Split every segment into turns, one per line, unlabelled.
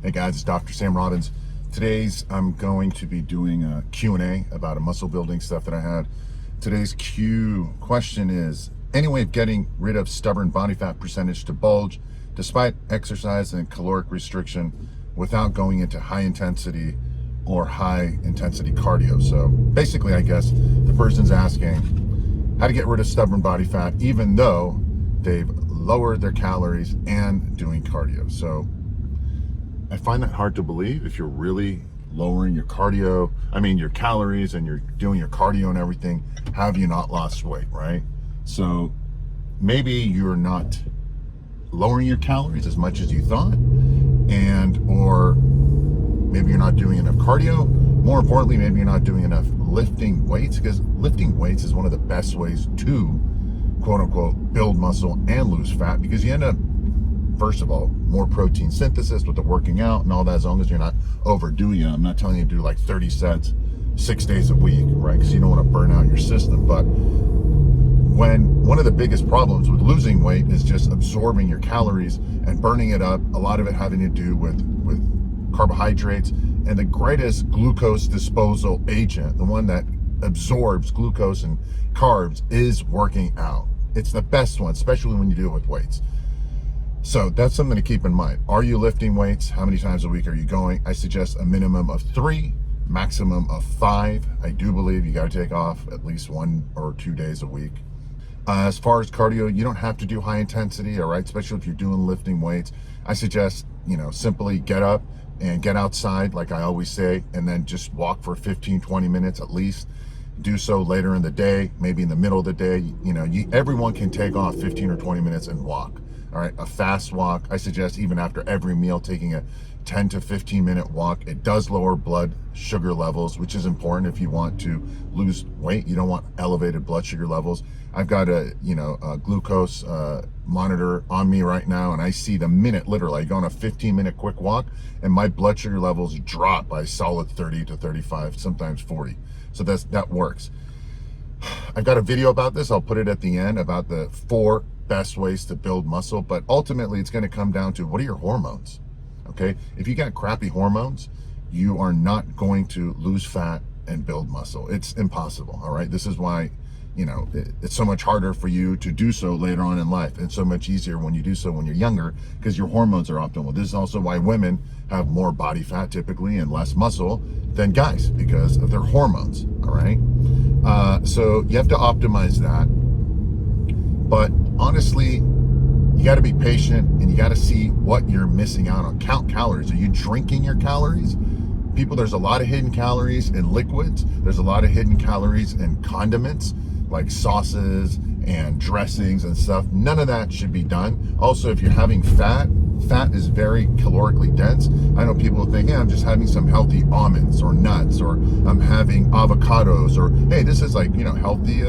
Hey guys, it's Dr. Sam Robbins. Today's I'm going to be doing a Q&A about a muscle building stuff that I had. Today's question is, any way of getting rid of stubborn body fat percentage to bulge despite exercise and caloric restriction without going into high intensity or high intensity cardio? So basically, I guess the person's asking how to get rid of stubborn body fat even though they've lowered their calories and doing cardio. So I find that hard to believe. If you're really lowering your your calories, and you're doing your cardio and everything, have you not lost weight, right? So maybe you're not lowering your calories as much as you thought, or maybe you're not doing enough cardio. More importantly, maybe you're not doing enough lifting weights, because lifting weights is one of the best ways to quote unquote build muscle and lose fat, because you end up, first of all, more protein synthesis with the working out and all that, as long as you're not overdoing it. I'm not telling you to do like 30 sets 6 days a week, right? Because you don't want to burn out your system. But when one of the biggest problems with losing weight is just absorbing your calories and burning it up, a lot of it having to do with carbohydrates, and the greatest glucose disposal agent, the one that absorbs glucose and carbs, is working out. It's the best one, especially when you do it with weights. So that's something to keep in mind. Are you lifting weights? How many times a week are you going? I suggest a minimum of 3, maximum of 5. I do believe you got to take off at least 1 or 2 days a week. As far as cardio, you don't have to do high intensity, all right? Especially if you're doing lifting weights. I suggest, simply get up and get outside, like I always say, and then just walk for 15, 20 minutes at least. Do so later in the day, maybe in the middle of the day. Everyone can take off 15 or 20 minutes and walk. All right, a fast walk. I suggest even after every meal, taking a 10 to 15 minute walk. It does lower blood sugar levels, which is important if you want to lose weight. You don't want elevated blood sugar levels. I've got a glucose monitor on me right now, and I see the minute, literally, I go on a 15-minute quick walk, and my blood sugar levels drop by a solid 30 to 35, sometimes 40. So that works. I've got a video about this. I'll put it at the end, about the 4 best ways to build muscle, but ultimately it's going to come down to, what are your hormones? Okay, if you got crappy hormones, you are not going to lose fat and build muscle. It's impossible. All right, this is why it's so much harder for you to do so later on in life, and so much easier when you do so when you're younger, because your hormones are optimal. This is also why women have more body fat typically and less muscle than guys, because of their hormones. All right, so you have to optimize that. But honestly, you got to be patient, and you got to see what you're missing out on. Count calories. Are you drinking your calories? People, there's a lot of hidden calories in liquids. There's a lot of hidden calories in condiments, like sauces and dressings and stuff. None of that should be done. Also, if you're having fat is very calorically dense. I know people think, I'm just having some healthy almonds or nuts, or I'm having avocados, or hey, this is like, healthy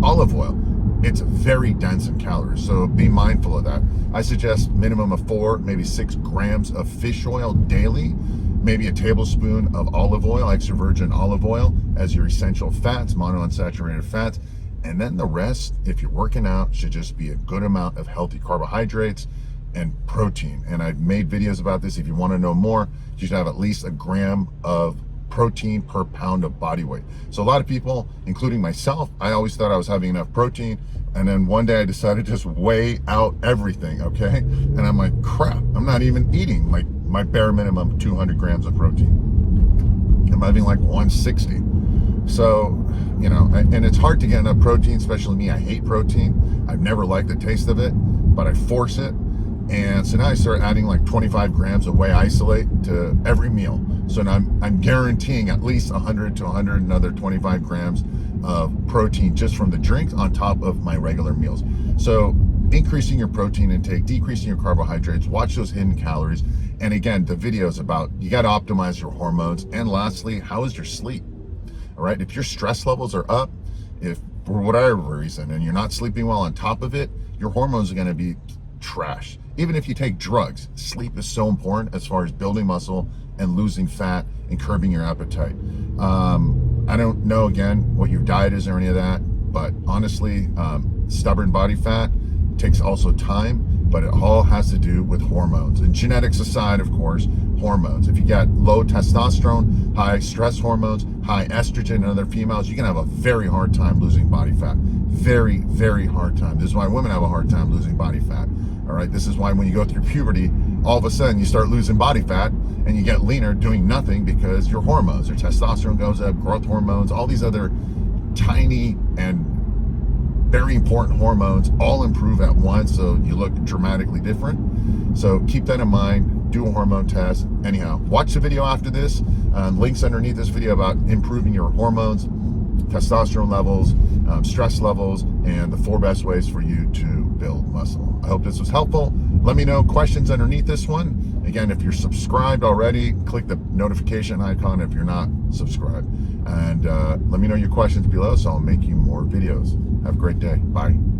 olive oil. It's very dense in calories, so be mindful of that. I suggest minimum of 4, maybe 6 grams of fish oil daily, maybe a tablespoon of olive oil, extra virgin olive oil, as your essential fats, monounsaturated fats, and then the rest, if you're working out, should just be a good amount of healthy carbohydrates and protein. And I've made videos about this. If you want to know more, you should have at least 1 gram of protein per pound of body weight. So a lot of people, including myself, I always thought I was having enough protein, and then one day I decided to just weigh out everything, okay? And I'm like, crap, I'm not even eating like my bare minimum 200 grams of protein. I'm having like 160. So, and it's hard to get enough protein, especially me. I hate protein. I've never liked the taste of it, but I force it. And so now I start adding like 25 grams of whey isolate to every meal. So now I'm guaranteeing at least 100 to 100 another 25 grams of protein just from the drinks on top of my regular meals. So increasing your protein intake, decreasing your carbohydrates, watch those hidden calories. And again, the video is about, you got to optimize your hormones. And lastly, how is your sleep? All right, if your stress levels are up, if for whatever reason, and you're not sleeping well on top of it, your hormones are going to be trash. Even if you take drugs, sleep is so important as far as building muscle and losing fat and curbing your appetite. I don't know, again, what your diet is or any of that, but honestly, stubborn body fat takes also time. but it all has to do with hormones. And genetics aside, of course, hormones. If you got low testosterone, high stress hormones, high estrogen in other females, you can have a very hard time losing body fat. Very, very hard time. This is why women have a hard time losing body fat. All right, this is why when you go through puberty, all of a sudden you start losing body fat and you get leaner doing nothing because your hormones, your testosterone goes up, growth hormones, all these other tiny and very important hormones all improve at once, so you look dramatically different. So keep that in mind, do a hormone test. Anyhow, watch the video after this. Links underneath this video about improving your hormones, testosterone levels, stress levels, and the 4 best ways for you to build muscle. I hope this was helpful. Let me know questions underneath this one. Again, if you're subscribed already, click the notification icon if you're not subscribed. And let me know your questions below so I'll make you more videos. Have a great day. Bye.